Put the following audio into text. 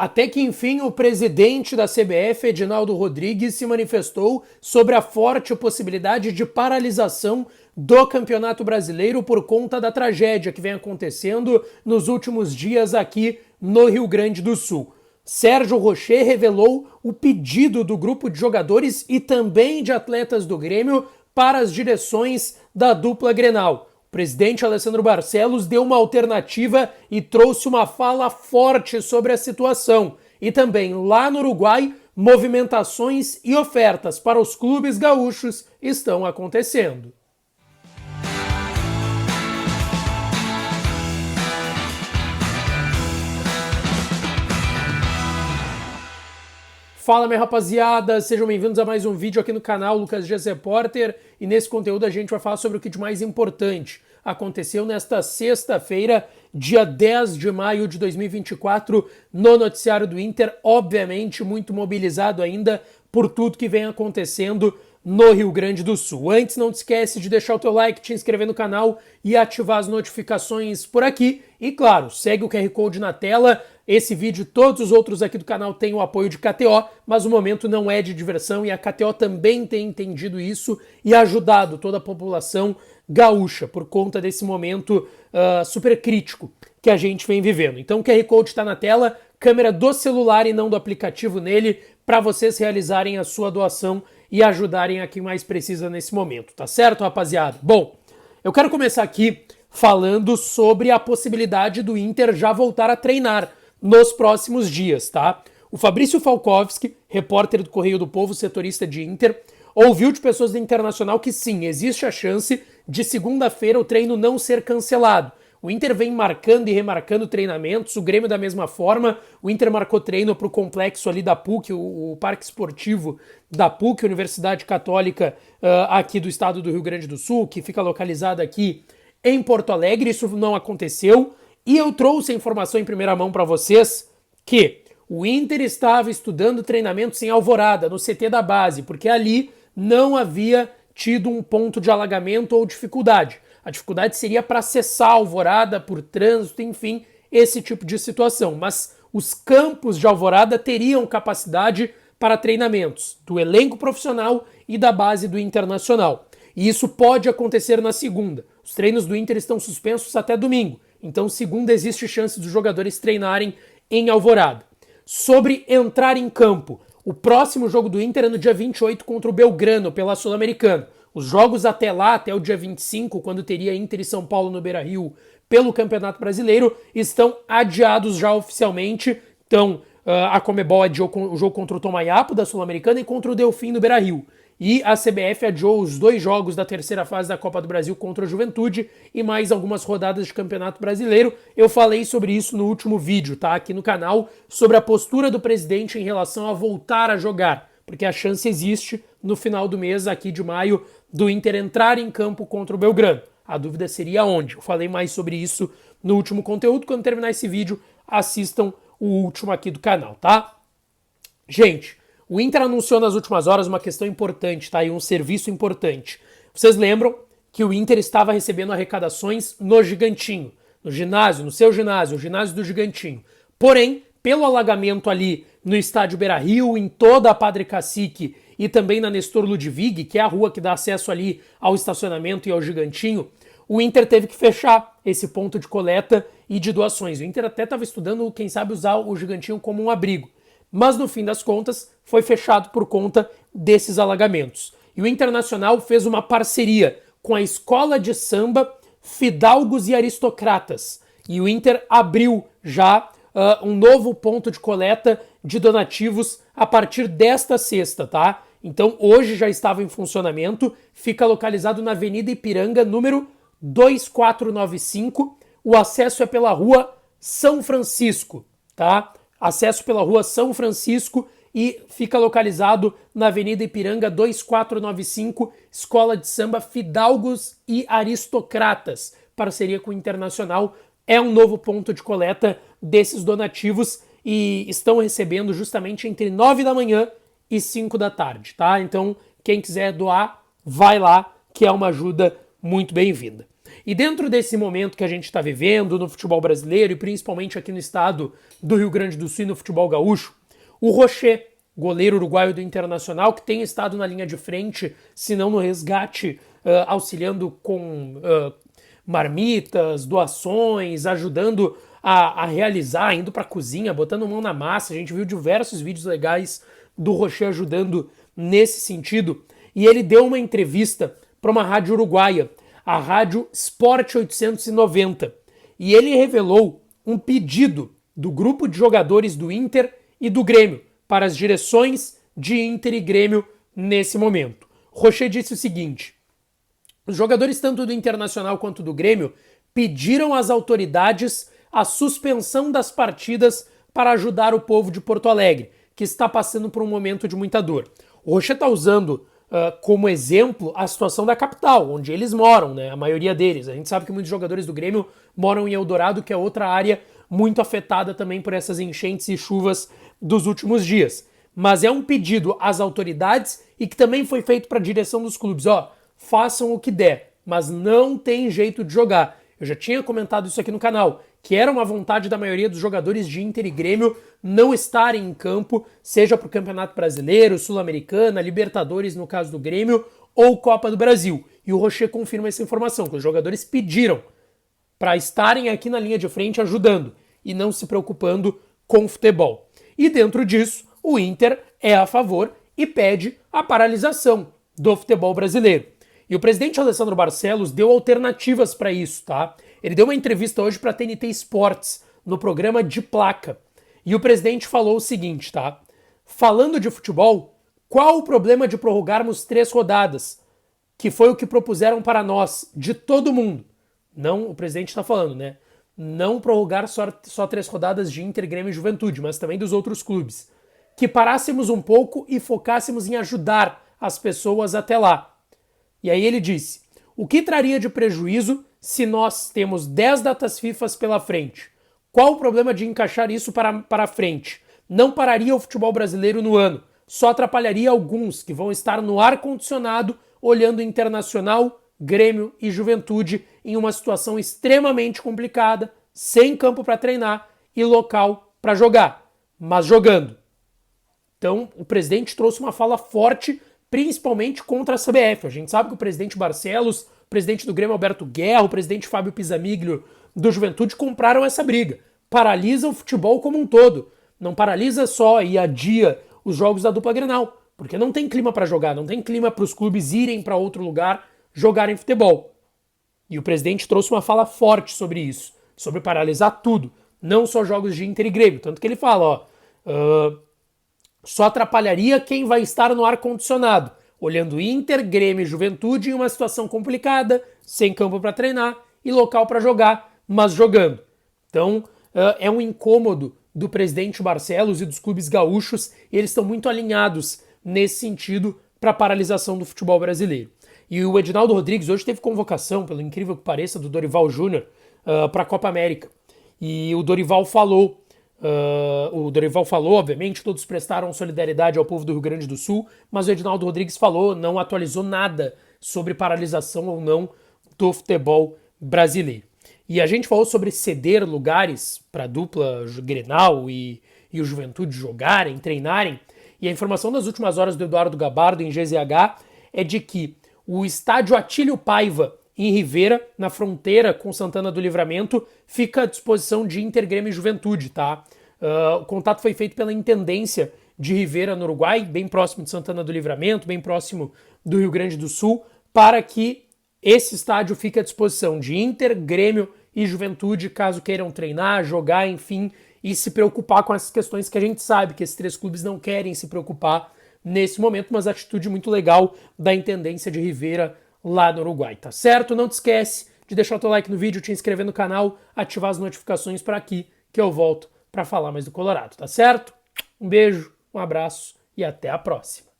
Até que, enfim, o presidente da CBF, Edinaldo Rodrigues, se manifestou sobre a forte possibilidade de paralisação do Campeonato Brasileiro por conta da tragédia que vem acontecendo nos últimos dias aqui no Rio Grande do Sul. Sérgio Rocher revelou o pedido do grupo de jogadores e também de atletas do Grêmio para as direções da dupla Grenal. O presidente Alessandro Barcelos deu uma alternativa e trouxe uma fala forte sobre a situação. E também, lá no Uruguai, movimentações e ofertas para os clubes gaúchos estão acontecendo. Fala, minha rapaziada, sejam bem-vindos a mais um vídeo aqui no canal Lucas Dias Repórter, e nesse conteúdo a gente vai falar sobre o que de mais importante aconteceu nesta sexta-feira, dia 10 de maio de 2024, no noticiário do Inter, obviamente muito mobilizado ainda por tudo que vem acontecendo no Rio Grande do Sul. Antes, não te esquece de deixar o teu like, te inscrever no canal e ativar as notificações por aqui. E claro, segue o QR Code na tela. Esse vídeo e todos os outros aqui do canal têm o apoio de KTO, mas o momento não é de diversão e a KTO também tem entendido isso e ajudado toda a população gaúcha por conta desse momento super crítico que a gente vem vivendo. Então o QR Code está na tela, câmera do celular e não do aplicativo nele, para vocês realizarem a sua doação e ajudarem a quem mais precisa nesse momento, tá certo, rapaziada? Bom, eu quero começar aqui falando sobre a possibilidade do Inter já voltar a treinar nos próximos dias, tá? O Fabrício Falkowski, repórter do Correio do Povo, setorista de Inter, ouviu de pessoas do Internacional que sim, existe a chance de segunda-feira o treino não ser cancelado. O Inter vem marcando e remarcando treinamentos, o Grêmio da mesma forma. O Inter marcou treino para o complexo ali da PUC, o Parque Esportivo da PUC, Universidade Católica aqui do estado do Rio Grande do Sul, que fica localizada aqui em Porto Alegre. Isso não aconteceu e eu trouxe a informação em primeira mão para vocês que o Inter estava estudando treinamentos em Alvorada, no CT da base, porque ali não havia tido um ponto de alagamento ou dificuldade. A dificuldade seria para acessar a Alvorada por trânsito, enfim, esse tipo de situação. Mas os campos de Alvorada teriam capacidade para treinamentos do elenco profissional e da base do Internacional. E isso pode acontecer na segunda. Os treinos do Inter estão suspensos até domingo. Então, segunda, existe chance dos jogadores treinarem em Alvorada. Sobre entrar em campo, o próximo jogo do Inter é no dia 28 contra o Belgrano, pela Sul-Americana. Os jogos até lá, até o dia 25, quando teria Inter e São Paulo no Beira-Rio pelo Campeonato Brasileiro, estão adiados já oficialmente. Então, a Conmebol adiou o jogo contra o Tomayapo da Sul-Americana e contra o Delfim no Beira-Rio. E a CBF adiou os 2 jogos da terceira fase da Copa do Brasil contra a Juventude e mais algumas rodadas de Campeonato Brasileiro. Eu falei sobre isso no último vídeo, tá? Aqui no canal, sobre a postura do presidente em relação a voltar a jogar, porque a chance existe no final do mês aqui de maio do Inter entrar em campo contra o Belgrano. A dúvida seria onde? Eu falei mais sobre isso no último conteúdo. Quando terminar esse vídeo, assistam o último aqui do canal, tá? Gente, o Inter anunciou nas últimas horas uma questão importante, tá? E um serviço importante. Vocês lembram que o Inter estava recebendo arrecadações no Gigantinho, no ginásio, no seu ginásio, o ginásio do Gigantinho. Porém, pelo alagamento ali no estádio Beira-Rio, em toda a Padre Cacique e também na Nestor Ludwig, que é a rua que dá acesso ali ao estacionamento e ao Gigantinho, o Inter teve que fechar esse ponto de coleta e de doações. O Inter até estava estudando, quem sabe, usar o Gigantinho como um abrigo. Mas, no fim das contas, foi fechado por conta desses alagamentos. E o Internacional fez uma parceria com a escola de samba Fidalgos e Aristocratas. E o Inter abriu já um novo ponto de coleta de donativos a partir desta sexta, tá? Então, hoje já estava em funcionamento, fica localizado na Avenida Ipiranga, número 2495. O acesso é pela Rua São Francisco, tá? Acesso pela Rua São Francisco e fica localizado na Avenida Ipiranga 2495, Escola de Samba Fidalgos e Aristocratas, parceria com o Internacional. É um novo ponto de coleta desses donativos e estão recebendo justamente entre 9 da manhã e 5 da tarde, tá? Então, quem quiser doar, vai lá, que é uma ajuda muito bem-vinda. E dentro desse momento que a gente está vivendo no futebol brasileiro e principalmente aqui no estado do Rio Grande do Sul e no futebol gaúcho, o Rocher, goleiro uruguaio do Internacional, que tem estado na linha de frente, se não no resgate, auxiliando com marmitas, doações, ajudando a realizar, indo para a cozinha, botando mão na massa. A gente viu diversos vídeos legais do Rocher ajudando nesse sentido. E ele deu uma entrevista para uma rádio uruguaia, a Rádio Sport 890. E ele revelou um pedido do grupo de jogadores do Inter e do Grêmio para as direções de Inter e Grêmio nesse momento. Rocher disse o seguinte: os jogadores tanto do Internacional quanto do Grêmio pediram às autoridades a suspensão das partidas para ajudar o povo de Porto Alegre, que está passando por um momento de muita dor. O Rocher está usando como exemplo a situação da capital, onde eles moram, né? A maioria deles. A gente sabe que muitos jogadores do Grêmio moram em Eldorado, que é outra área muito afetada também por essas enchentes e chuvas dos últimos dias. Mas é um pedido às autoridades e que também foi feito para a direção dos clubes. Façam o que der, mas não tem jeito de jogar. Eu já tinha comentado isso aqui no canal, que era uma vontade da maioria dos jogadores de Inter e Grêmio não estarem em campo, seja para o Campeonato Brasileiro, Sul-Americana, Libertadores no caso do Grêmio, ou Copa do Brasil. E o Rocher confirma essa informação, que os jogadores pediram para estarem aqui na linha de frente ajudando e não se preocupando com o futebol. E dentro disso, o Inter é a favor e pede a paralisação do futebol brasileiro. E o presidente Alessandro Barcelos deu alternativas para isso, tá? Ele deu uma entrevista hoje para a TNT Sports, no programa De Placa. E o presidente falou o seguinte, tá? Falando de futebol, qual o problema de prorrogarmos 3 rodadas? Que foi o que propuseram para nós, de todo mundo. Não, o presidente está falando, né? Não prorrogar só 3 rodadas de Inter, Grêmio e Juventude, mas também dos outros clubes. Que parássemos um pouco e focássemos em ajudar as pessoas até lá. E aí ele disse: o que traria de prejuízo se nós temos 10 datas FIFA pela frente? Qual o problema de encaixar isso para frente? Não pararia o futebol brasileiro no ano, só atrapalharia alguns que vão estar no ar-condicionado olhando Internacional, Grêmio e Juventude em uma situação extremamente complicada, sem campo para treinar e local para jogar, mas jogando. Então o presidente trouxe uma fala forte, principalmente contra a CBF. A gente sabe que o presidente Barcelos, o presidente do Grêmio Alberto Guerra, o presidente Fábio Pisamiglio do Juventude compraram essa briga. Paralisa o futebol como um todo. Não paralisa só e adia os jogos da dupla Grenal, porque não tem clima para jogar, não tem clima para os clubes irem para outro lugar jogarem futebol. E o presidente trouxe uma fala forte sobre isso, sobre paralisar tudo, não só jogos de Inter e Grêmio. Tanto que ele fala, só atrapalharia quem vai estar no ar-condicionado, olhando Inter, Grêmio e Juventude em uma situação complicada, sem campo para treinar e local para jogar, mas jogando. Então, é um incômodo do presidente Barcelos e dos clubes gaúchos, e eles estão muito alinhados nesse sentido para a paralisação do futebol brasileiro. E o Edinaldo Rodrigues hoje teve convocação, pelo incrível que pareça, do Dorival Júnior para a Copa América. E o Dorival falou, obviamente, todos prestaram solidariedade ao povo do Rio Grande do Sul, mas o Edinaldo Rodrigues falou, não atualizou nada sobre paralisação ou não do futebol brasileiro. E a gente falou sobre ceder lugares para a dupla Grenal e o Juventude jogarem, treinarem, e a informação das últimas horas do Eduardo Gabardo em GZH é de que o estádio Atílio Paiva, em Rivera, na fronteira com Santana do Livramento, fica à disposição de Inter, Grêmio e Juventude, tá? O contato foi feito pela Intendência de Rivera, no Uruguai, bem próximo de Santana do Livramento, bem próximo do Rio Grande do Sul, para que esse estádio fique à disposição de Inter, Grêmio e Juventude, caso queiram treinar, jogar, enfim, e se preocupar com essas questões que a gente sabe que esses 3 clubes não querem se preocupar nesse momento, mas atitude muito legal da Intendência de Rivera lá no Uruguai, tá certo? Não te esquece de deixar o teu like no vídeo, te inscrever no canal, ativar as notificações para aqui, que eu volto para falar mais do Colorado, tá certo? Um beijo, um abraço e até a próxima.